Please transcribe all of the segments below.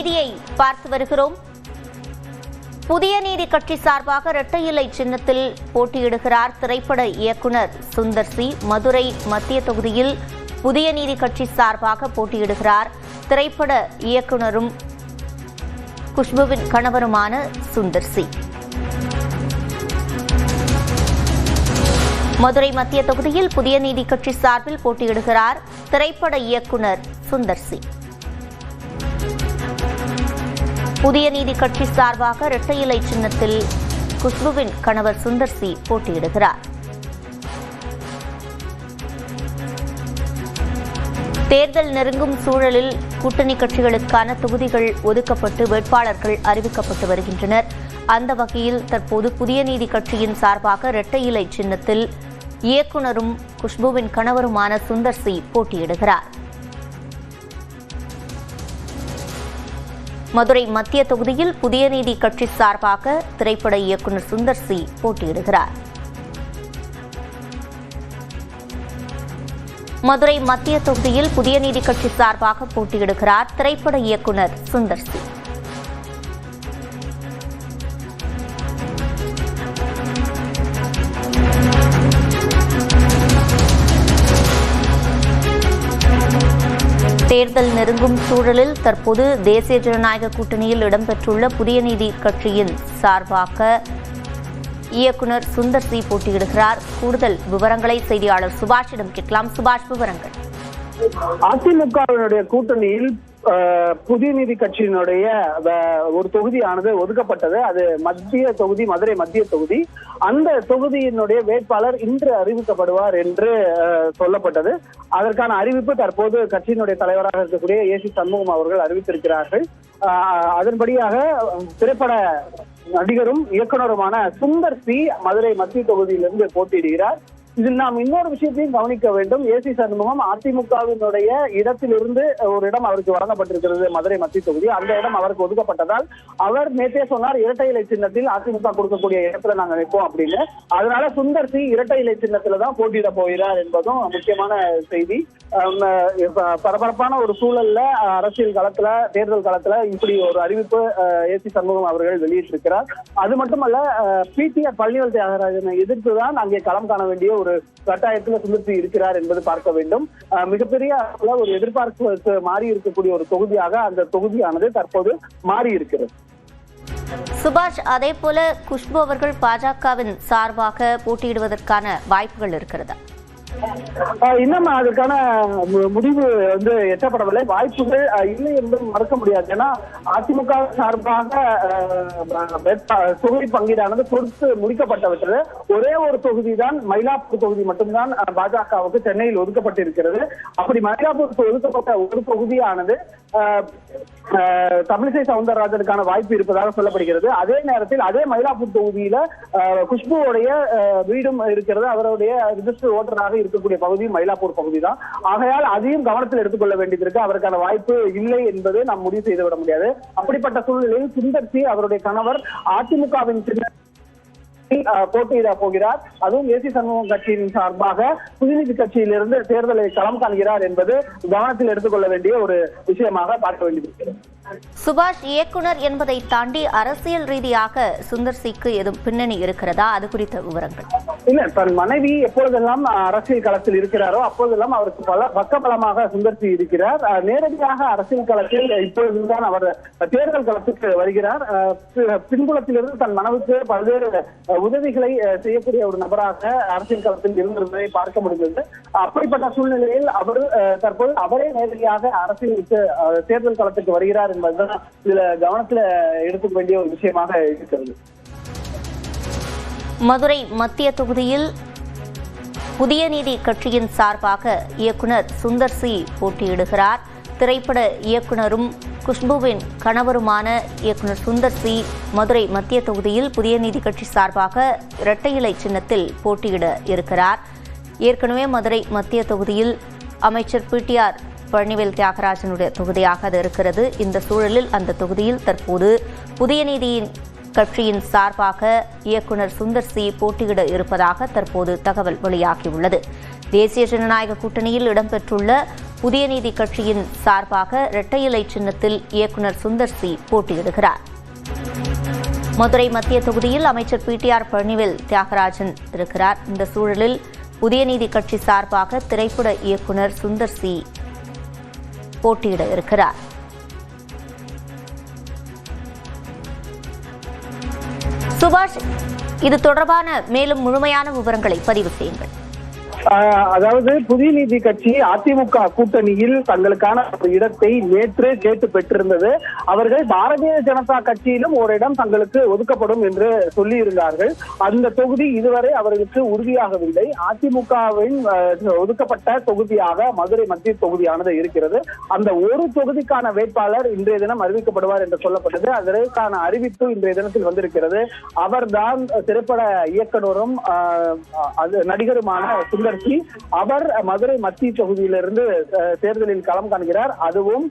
செய்தியை பார்த்து வருகிறோம். புதிய நீதி கட்சி சார்பாக இரட்டை இலை சின்னத்தில் போட்டியிடுகிறார் திரைப்பட இயக்குனர் சுந்தர் சி. மதுரை மத்திய தொகுதியில் புதிய நீதி கட்சி சார்பாக போட்டியிடுகிறார் திரைப்பட இயக்குனரும் குஷ்புவின் கணவருமான சுந்தர் சி. மதுரை மத்திய தொகுதியில் புதிய நீதி கட்சி சார்பில் போட்டியிடுகிறார் திரைப்பட இயக்குனர் சுந்தர் சி. புதிய நீதி கட்சி சார்பாக இரட்டை இலை சின்னத்தில் குஷ்புவின் கணவர் சுந்தர் சி போட்டியிடுகிறார். தேர்தல் நெருங்கும் சூழலில் கூட்டணி கட்சிகளுக்கான தொகுதிகள் ஒதுக்கப்பட்டு வேட்பாளர்கள் அறிவிக்கப்பட்டு வருகின்றனர். அந்த வகையில் தற்போது புதிய நீதி கட்சியின் சார்பாக இரட்டை இலை சின்னத்தில் இயக்குனரும் குஷ்புவின் கணவருமான சுந்தர் சி போட்டியிடுகிறார். மதுரை மத்திய தொகுதியில் புதிய நீதி கட்சி சார்பாக திரைப்பட இயக்குனர் சுந்தர் சி போட்டியிடுகிறார். மதுரை மத்திய தொகுதியில் புதிய நீதி கட்சி சார்பாக போட்டியிடுகிறார் திரைப்பட இயக்குனர் சுந்தர் சி. தேர்தல் நெருங்கும் சூழலில் தற்போது தேசிய ஜனநாயக கூட்டணியில் இடம்பெற்றுள்ள புதிய நீதி கட்சியின் சார்பாக இயக்குனர் சுந்தர் சி போட்டியிடுகிறார். கூடுதல் விவரங்களை செய்தியாளர் சுபாஷிடம் கேட்கலாம். சுபாஷ், விவரங்கள். அதிமுகவினுடைய கூட்டணியில் புதிய நீதி கட்சியினுடைய ஒரு தொகுதியானது ஒதுக்கப்பட்டது. அது மத்திய தொகுதி, மதுரை மத்திய தொகுதி. அந்த தொகுதியினுடைய வேட்பாளர் இன்று அறிவிக்கப்படுவார் என்று சொல்லப்பட்டது. அதற்கான அறிவிப்பு தற்போது கட்சியினுடைய தலைவராக இருக்கக்கூடிய ஏசி சண்முகம் அவர்கள் அறிவித்திருக்கிறார்கள். அதன்படியாக திரைப்பட நடிகரும் இயக்குனருமான சுந்தர் சி மதுரை மத்திய தொகுதியிலிருந்து போட்டியிடுகிறார். இதில் நாம் இன்னொரு விஷயத்தையும் கவனிக்க வேண்டும். ஏசி சண்முகம் அதிமுகவினுடைய இடத்திலிருந்து ஒரு இடம் அவருக்கு வழங்கப்பட்டிருக்கிறது மதுரை மத்திய தொகுதி. அந்த இடம் அவருக்கு ஒதுக்கப்பட்டதால் அவர் நேற்றே சொன்னார், இரட்டை இலை சின்னத்தில் அதிமுக கொடுக்கக்கூடிய இடத்துல நாங்கள் நிற்போம் அப்படின்னு. அதனால சுந்தர் சி இரட்டை இலை சின்னத்துல தான் போட்டியிட போகிறார் என்பதும் முக்கியமான செய்தி. பரபரப்பான ஒரு சூழல்ல அரசியல் களத்துல, தேர்தல் களத்துல இப்படி ஒரு அறிவிப்பு ஏசி சண்முகம் அவர்கள் வெளியிட்டிருக்கிறார். அது மட்டுமல்ல, பிடிஆர் பழனிவேல் தியாகராஜனை எதிர்த்துதான் அங்கே களம் காண வேண்டிய ஒரு கட்டாயத்தில் சுந்தர் சி இருக்கிறார் என்பது பார்க்க வேண்டும். மிகப்பெரிய ஒரு எதிர்பார்ப்பு மாறி இருக்கக்கூடிய ஒரு தொகுதியாக அந்த தொகுதியானது தற்போது மாறி இருக்கிறது. சுபாஷ், அதே போல குஷ்பு அவர்கள் பாஜகவின் சார்பாக போட்டியிடுவதற்கான வாய்ப்புகள் இருக்கிறதா? இன்னும் அதுக்கான முடிவு எட்டப்படவில்லை. வாய்ப்புகள் இல்லை என்பது மறுக்க முடியாது. ஏன்னா அதிமுக சார்பாக தொகுதி பங்கீடானது கொடுத்து முடிக்கப்பட்டவற்றது. ஒரே ஒரு தொகுதி தான், மயிலாப்பூர் தொகுதி மட்டும்தான் பாஜகவுக்கு சென்னையில் ஒதுக்கப்பட்டிருக்கிறது. அப்படி மயிலாப்பூருக்கு ஒதுக்கப்பட்ட ஒரு தொகுதியானது தமிழிசை சவுந்தரராஜனுக்கான வாய்ப்பு இருப்பதாக சொல்லப்படுகிறது. அதே நேரத்தில் அதே மயிலாப்பூர் தொகுதியில குஷ்புவோடைய வீடும் இருக்கிறது. அவருடைய ரிஜிஸ்டர் ஓட்டராக இருக்கக்கூடிய பகுதி மயிலாப்பூர் பகுதி தான். ஆகையால் அதையும் கவனத்தில் எடுத்துக்கொள்ள வேண்டியதற்கு அவருக்கான வாய்ப்பு இல்லை என்பது நாம் முடிவு செய்துவிட முடியாது. அப்படிப்பட்ட சூழ்நிலையில் சுந்தர் சி அவருடைய கணவர் அதிமுகவின் போட்டியிட போகிறார். அதுவும் ஏசி சண்முகம் கட்சியின் சார்பாக புதிய நீதி கட்சியிலிருந்து தேர்தலை களம் காண்கிறார் என்பது கவனத்தில் எடுத்துக்கொள்ள வேண்டிய ஒரு விஷயமாக பார்க்க வேண்டியிருக்கிறது. சுபாஷ், இயக்குனர் என்பதை தாண்டி அரசியல் ரீதியாக சுந்தர் சிக்கு எதுவும் பின்னணி இருக்கிறதா? அது குறித்த விவரங்கள். இல்ல, தன் மனைவி எப்பொழுதெல்லாம் அரசியல் களத்தில் இருக்கிறாரோ அப்போதெல்லாம் அவருக்கு பக்கபலமாக சுந்தர் சி இருக்கிறார். நேரடியாக அரசியல் களத்தில் இப்பொழுதுதான் அவர் தேர்தல் களத்துக்கு வருகிறார். பின்புலத்திலிருந்து தன் மனைவிக்கு பல்வேறு உதவிகளை செய்யக்கூடிய ஒரு நபராக அரசியல் களத்தில் இருந்திருந்ததை பார்க்க முடிந்தது. அப்படிப்பட்ட சூழ்நிலையில் அவர் தற்போது அவரே நேரடியாக அரசியலுக்கு தேர்தல் களத்துக்கு வருகிறார் என்பதுதான் இதுல கவனத்துல எடுத்துக்க வேண்டிய ஒரு விஷயமாக இருக்கிறது. மதுரை மத்திய தொகுதியில் புதிய நீதி கட்சியின் சார்பாக இயக்குனர் சுந்தர் சி போட்டியிடுகிறார். திரைப்பட இயக்குனரும் குஷ்புவின் கணவருமான இயக்குனர் சுந்தர் சி மதுரை மத்திய தொகுதியில் புதிய நீதி கட்சி சார்பாக இரட்டை இலை சின்னத்தில் போட்டியிட இருக்கிறார். ஏற்கனவே மதுரை மத்திய தொகுதியில் அமைச்சர் பிடிஆர் பழனிவேல் தியாகராஜனுடைய தொகுதியாக அது இருக்கிறது. இந்த சூழலில் அந்த தொகுதியில் தற்போது புதிய நீதியின் கட்சியின் சார்பாக இயக்குனர் சுந்தர் சி போட்டியிட இருப்பதாக தற்போது தகவல் வெளியாகியுள்ளது. தேசிய ஜனநாயக கூட்டணியில் இடம்பெற்றுள்ள புதிய நீதி கட்சியின் சார்பாக இரட்டை இலை சின்னத்தில் இயக்குநர் சுந்தர் சி போட்டியிடுகிறார். மதுரை மத்திய தொகுதியில் அமைச்சர் பிடிஆர் பழனிவேல் தியாகராஜன் இருக்கிறார். இந்த சூழலில் புதிய நீதி கட்சி சார்பாக திரைப்பட இயக்குநர் சுந்தர் சி போட்டியிட இருக்கிறார். சுபாஷ், இது தொடர்பான மேலும் முழுமையான விவரங்களை பதிவு செய்யுங்கள். அதாவது புதிய நீதி கட்சி அதிமுக கூட்டணியில் தங்களுக்கான ஒரு இடத்தை நேற்று கேட்டு பெற்றிருந்தது. அவர்கள் பாரதிய ஜனதா கட்சியிலும் ஒரு இடம் தங்களுக்கு ஒதுக்கப்படும் என்று சொல்லி இருந்தார்கள். அந்த தொகுதி இதுவரை அவர்களுக்கு உறுதியாகவில்லை. அதிமுகவின் ஒதுக்கப்பட்ட தொகுதியாக மதுரை மத்திய தொகுதியானது இருக்கிறது. அந்த ஒரு தொகுதிக்கான வேட்பாளர் இன்றைய தினம் அறிவிக்கப்படுவார் என்று சொல்லப்பட்டது. அதற்கான அறிவிப்பு இன்றைய தினத்தில் வந்திருக்கிறது. அவர்தான் திரைப்பட இயக்குனரும் நடிகருமான சுந்தர். அவர் மதுரை மத்திய தொகுதியிலிருந்து தேர்தலில் களம் காண்கிறார். அதுவும்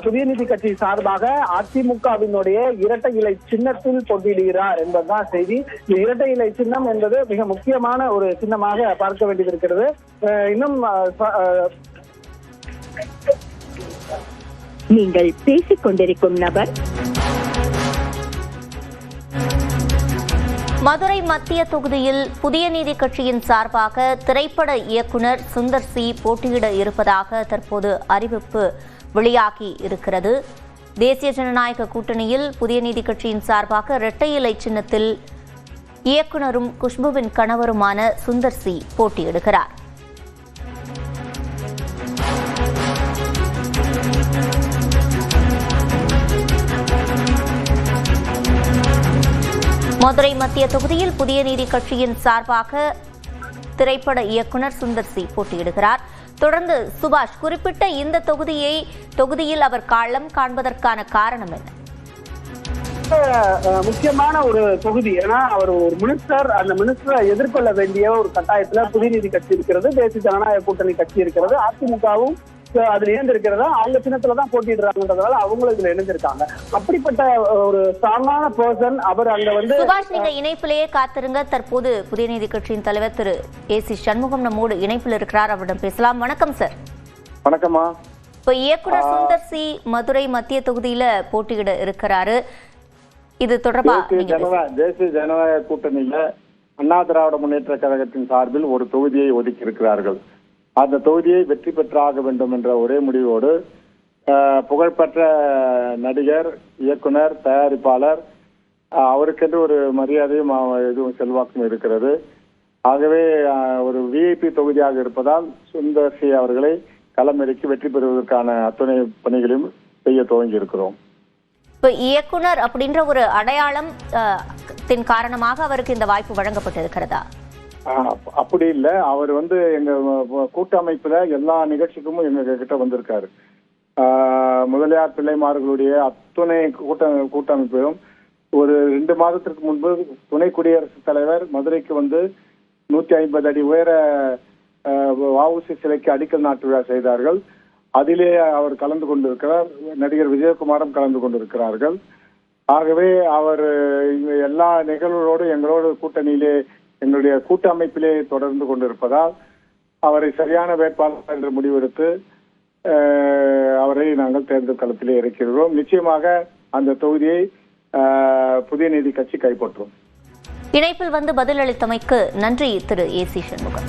புதிய நீதி கட்சி சார்பாக அதிமுகவினுடைய இரட்டை இலை சின்னத்தில் போட்டியிடுகிறார் என்பதுதான் செய்தி. இந்த இரட்டை இலை சின்னம் என்பது மிக முக்கியமான ஒரு சின்னமாக பார்க்க வேண்டியது இருக்கிறது. இன்னும் நீங்கள் பேசிக் கொண்டிருக்கும் நபர் மதுரை மத்திய தொகுதியில் புதிய நீதி கட்சியின் சார்பாக திரைப்பட இயக்குநர் சுந்தர் சி போட்டியிட இருப்பதாக தற்போது அறிவிப்பு வெளியாகி இருக்கிறது. தேசிய ஜனநாயக கூட்டணியில் புதிய நீதி கட்சியின் சார்பாக இரட்டை இலை சின்னத்தில் இயக்குநரும் குஷ்புவின் கணவருமான சுந்தர் சி போட்டியிடுகிறார். மதுரை மத்திய தொகுதியில் புதிய நீதி கட்சியின் சார்பாக திரைப்பட இயக்குநர் சுந்தர் சி போட்டியிடுகிறார். தொடர்ந்து சுபாஷ், குறிப்பிட்ட இந்த தொகுதியில் அவர் களம் காண்பதற்கான காரணம் என்ன? முக்கியமான ஒரு தொகுதி. ஏன்னா அவர் ஒரு மினிஸ்டர், அந்த மினிஸ்டரை எதிர்கொள்ள வேண்டிய ஒரு கட்டாயத்துல புதிய நீதி கட்சி இருக்கிறது, தேசிய ஜனநாயக கூட்டணி கட்சி இருக்கிறது, அதிமுகவும் அதுல இணைந்திருக்கிறதா, அவங்க சின்னத்துலதான் போட்டிடுறாங்கன்றதால அவங்களும் இதுல இணைஞ்சிருக்காங்க. அப்படிப்பட்ட ஒரு ஸ்ட்ராங்கான பர்சன் அவர் அங்க வந்து. சுபாஷ், நீங்க இணைப்பிலேயே காத்திருங்க. தற்போது புதிய நீதி கட்சியின் தலைவர் திரு ஏசி சண்முகம் நம்மோடு இணைப்பில் இருக்கிறார். அவரிடம் பேசலாம். வணக்கம் சார். வணக்கம்மா. இப்ப இயக்குனர் சுந்தர் சி மதுரை மத்திய தொகுதியில போட்டியிட இருக்கிறாரு. இது தொடர்பா தேசிய ஜனநாயக கூட்டணியில அண்ணா திராவிட முன்னேற்ற கழகத்தின் சார்பில் ஒரு தொகுதியை ஒதுக்கி இருக்கிறார்கள். அந்த தொகுதியை வெற்றி பெற்றாக வேண்டும் என்ற ஒரே முடிவோடு புகழ்பெற்ற நடிகர், இயக்குனர், தயாரிப்பாளர், அவருக்கென்று ஒரு மரியாதையும் எதுவும் செல்வாக்கும் இருக்கிறது. ஆகவே ஒரு விஐபி தொகுதியாக இருப்பதால் சுந்தர் சி அவர்களை களமிறக்கி வெற்றி பெறுவதற்கான அத்துணை பணிகளையும் செய்ய துவங்கி இருக்கிறோம். இப்ப இயக்குனர் அப்படின்ற ஒரு அடையாளம் காரணமாக அவருக்கு இந்த வாய்ப்பு வழங்கப்பட்டிருக்கிறதா? அப்படி இல்ல. அவர் எங்க கூட்டமைப்புல எல்லா நிகழ்ச்சிக்கும் எங்க கிட்ட வந்திருக்காரு. முதலியார் பிள்ளைமார்களுடைய அத்துணை கூட்டமைப்பிலும் ஒரு 2 மாதத்திற்கு முன்பு துணை குடியரசுத் தலைவர் மதுரைக்கு 150 அடி உயர வஉசி சிலைக்கு அடிக்கல் நாட்டு விழா செய்தார்கள். அதிலே அவர் கலந்து கொண்டிருக்கிறார். நடிகர் விஜயகுமாரும் கலந்து கொண்டிருக்கிறார்கள். ஆகவே அவர் எல்லா நிகழ்வுகளோடு எங்களோடு கூட்டணியிலே, எங்களுடைய கூட்டமைப்பிலே தொடர்ந்து கொண்டிருப்பதால் அவரை சரியான வேட்பாளர் என்று முடிவெடுத்து அவரை நாங்கள் தேர்தல் களத்திலே இறக்கிறோம். நிச்சயமாக அந்த தொகுதியை புதிய நீதி கட்சி கைப்பற்றும். இணைப்பில் பதிலளித்தமைக்கு நன்றி திரு ஏசி சண்முகம்.